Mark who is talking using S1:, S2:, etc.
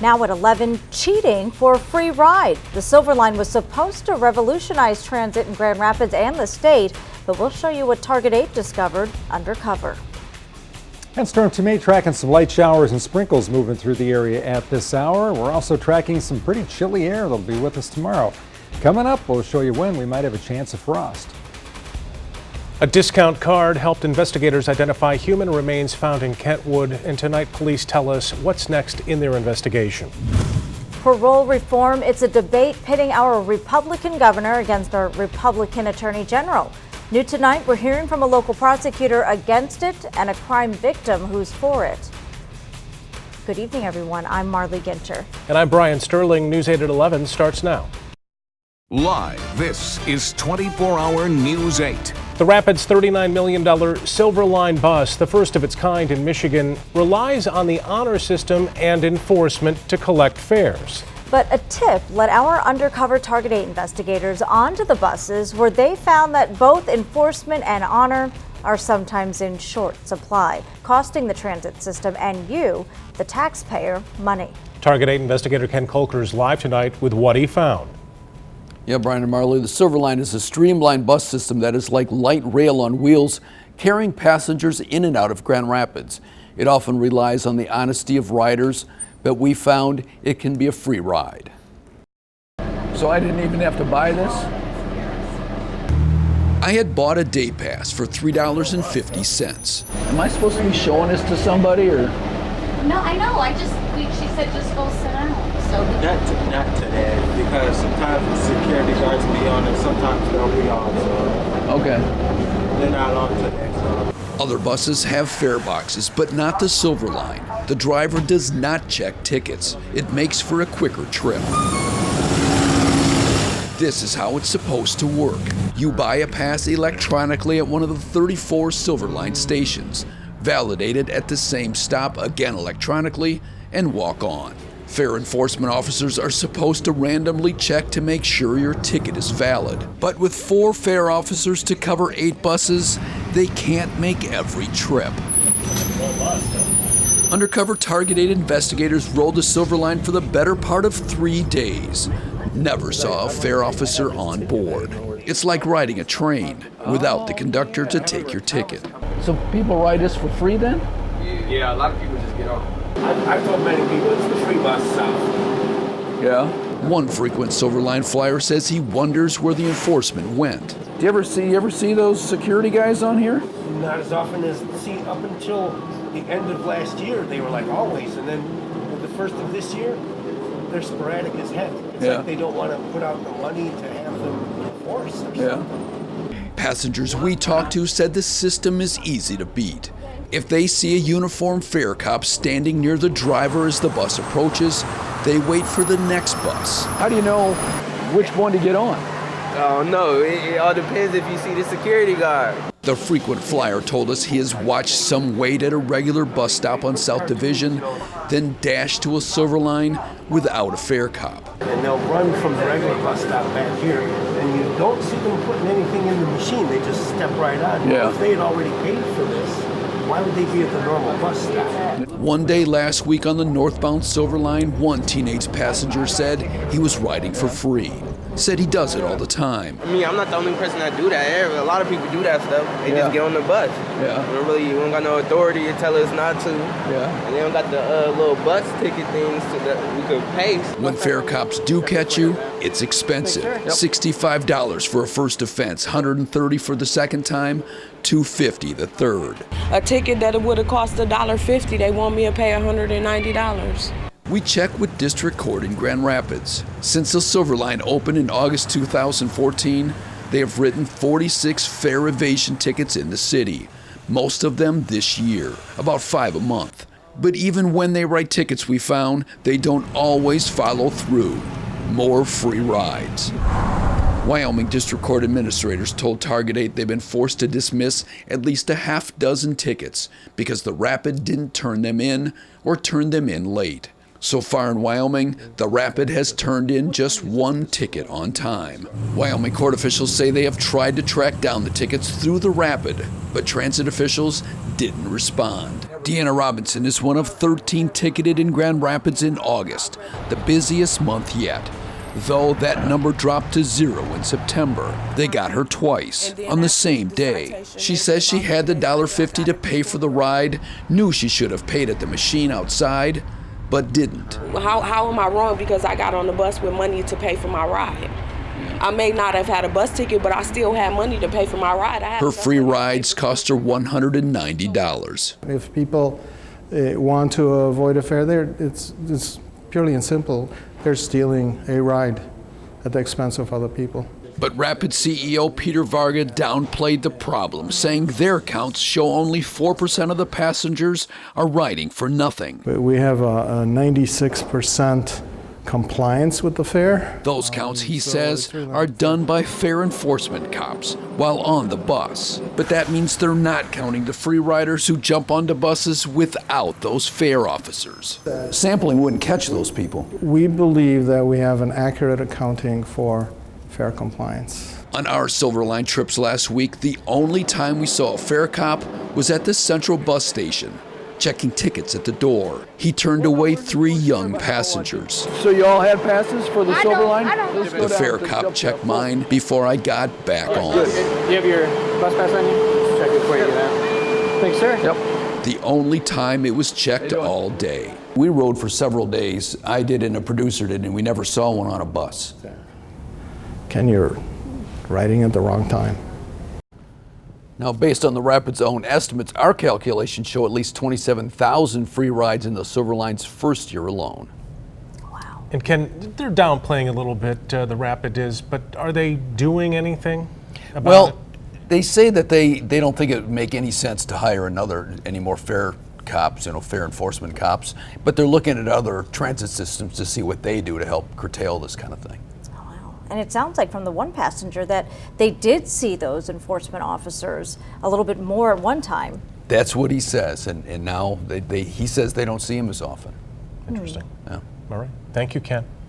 S1: Now at 11, cheating for a free ride. The Silverline was supposed to revolutionize transit in Grand Rapids and the state, but we'll show you what Target 8 discovered undercover.
S2: And Storm Team tracking some light showers and sprinkles moving through the area at this hour. We're also tracking some pretty chilly air that'll be with us tomorrow. Coming up, we'll show you when we might have a chance of frost.
S3: A discount card helped investigators identify human remains found in Kentwood, and tonight police tell us what's next in their investigation.
S1: Parole reform, it's a debate pitting our Republican governor against our Republican attorney general. New tonight, we're hearing from a local prosecutor against it and a crime victim who's for it. Good evening, everyone. I'm Marley Ginter.
S3: And I'm Brian Sterling. News 8 at 11 starts now.
S4: Live, this is 24-hour News 8.
S3: The Rapids' $39 million Silverline bus, the first of its kind in Michigan, relies on the honor system and enforcement to collect fares.
S1: But a tip led our undercover Target 8 investigators onto the buses, where they found that both enforcement and honor are sometimes in short supply, costing the transit system and you, the taxpayer, money. Target 8 investigator Ken Kolker is live tonight with what he found.
S5: Yeah, Brian and Marley, the Silverline is a streamlined bus system that is like light rail on wheels, carrying passengers in and out of Grand Rapids. It often relies on the honesty of riders, but we found it can be a free ride.
S6: So I didn't even have to buy this?
S5: I had bought a day pass for $3.50.
S6: Am I supposed to be showing this to somebody, or?
S7: No, I know. She said just go sit down. So
S8: not today, because sometimes the security guards be on and sometimes they'll be on. So
S6: okay.
S8: They're not on today. So.
S5: Other buses have fare boxes, but not the Silverline. The driver does not check tickets. It makes for a quicker trip. This is how it's supposed to work. You buy a pass electronically at one of the 34 Silverline stations, validated at the same stop again electronically, and walk on. Fare enforcement officers are supposed to randomly check to make sure your ticket is valid. But with 4 fare officers to cover 8 buses, they can't make every trip. Undercover Target 8 investigators rolled the Silverline for the better part of 3 days. Never saw a fare officer on board. It's like riding a train without the conductor to take your ticket.
S6: So people ride this for free then?
S8: Yeah, a lot of people just get off. I've told many people it's the free bus south.
S6: Yeah.
S5: One frequent Silverline flyer says he wonders where the enforcement went.
S6: Do you ever see those security guys on here?
S8: Not as often as, up until the end of last year, they were like always, and then with the first of this year, they're sporadic as heck. It's like they don't want to put out the money to have them enforced or something.
S5: Passengers we talked to said the system is easy to beat. If they see a uniformed fare cop standing near the driver as the bus approaches, they wait for the next bus.
S6: How do you know which one to get on?
S8: Oh no, it all depends if you see the security guard.
S5: The frequent flyer told us he has watched some wait at a regular bus stop on South Division, then dash to a Silverline without a fare cop.
S8: And they'll run from the regular bus stop back here, and you don't see them putting anything in the machine. They just step right on.
S6: Yeah.
S8: If they had already paid for this, why would they be at the normal bus stop?
S5: One day last week on the northbound Silverline, one teenage passenger said he was riding for free. Said he does it all the time.
S9: I mean, I'm not the only person that do that. A lot of people do that stuff. They just get on the bus.
S6: Yeah.
S9: We don't got no authority to tell us not to.
S6: Yeah.
S9: And they don't got the little bus ticket things so that we could pay.
S5: When fare cops do catch you, it's expensive. $65 for a first offense, $130 for the second time, $250 the third.
S10: A ticket that would have cost $1.50, they want me to pay $190.
S5: We checked with District Court in Grand Rapids. Since the Silverline opened in August 2014, they have written 46 fare evasion tickets in the city, most of them this year, about 5 a month. But even when they write tickets, we found, they don't always follow through. More free rides. Wyoming District Court administrators told Target 8 they've been forced to dismiss at least a half dozen tickets because the Rapid didn't turn them in or turned them in late. So far in Wyoming, the Rapid has turned in just 1 ticket on time. Wyoming court officials say they have tried to track down the tickets through the Rapid, but transit officials didn't respond. Deanna Robinson is one of 13 ticketed in Grand Rapids in August, the busiest month yet. Though that number dropped to 0 in September. They got her twice, on the same day. She says she had the $1.50 to pay for the ride, knew she should have paid at the machine outside, but didn't.
S10: How am I wrong because I got on the bus with money to pay for my ride? I may not have had a bus ticket, but I still had money to pay for my ride.
S5: Her free rides cost her $190.
S11: If people want to avoid a fare there, it's purely and simple. They're stealing a ride at the expense of other people.
S5: But Rapid CEO Peter Varga downplayed the problem, saying their counts show only 4% of the passengers are riding for nothing.
S11: We have a 96% compliance with the fare.
S5: Those counts, he says, are done by fare enforcement cops while on the bus. But that means they're not counting the free riders who jump onto buses without those fare officers.
S6: Sampling wouldn't catch those people.
S11: We believe that we have an accurate accounting for fare compliance.
S5: On our Silverline trips last week, the only time we saw a fare cop was at the Central bus station, checking tickets at the door. He turned away 3 young passengers.
S6: So you all had passes for the Silverline?
S5: The fare cop checked mine before I got back on.
S12: Do you have your bus pass on you? Let's check it before you get out. Thanks, sir.
S6: Yep.
S5: The only time it was checked all day.
S6: We rode for several days. I did and a producer did, and we never saw one on a bus.
S11: Ken, you're riding at the wrong time.
S6: Now, based on the Rapids' own estimates, our calculations show at least 27,000 free rides in the Silverline's first year alone.
S1: Wow.
S3: And Ken, they're downplaying a little bit, the Rapid is, but are they doing anything about it?
S6: They say that they don't think it would make any sense to hire any more fare cops, fare enforcement cops, but they're looking at other transit systems to see what they do to help curtail this kind of thing.
S1: And it sounds like from the one passenger that they did see those enforcement officers a little bit more at one time.
S6: That's what he says, and now he says they don't see him as often.
S3: Interesting.
S6: Yeah.
S3: All right. Thank you, Ken.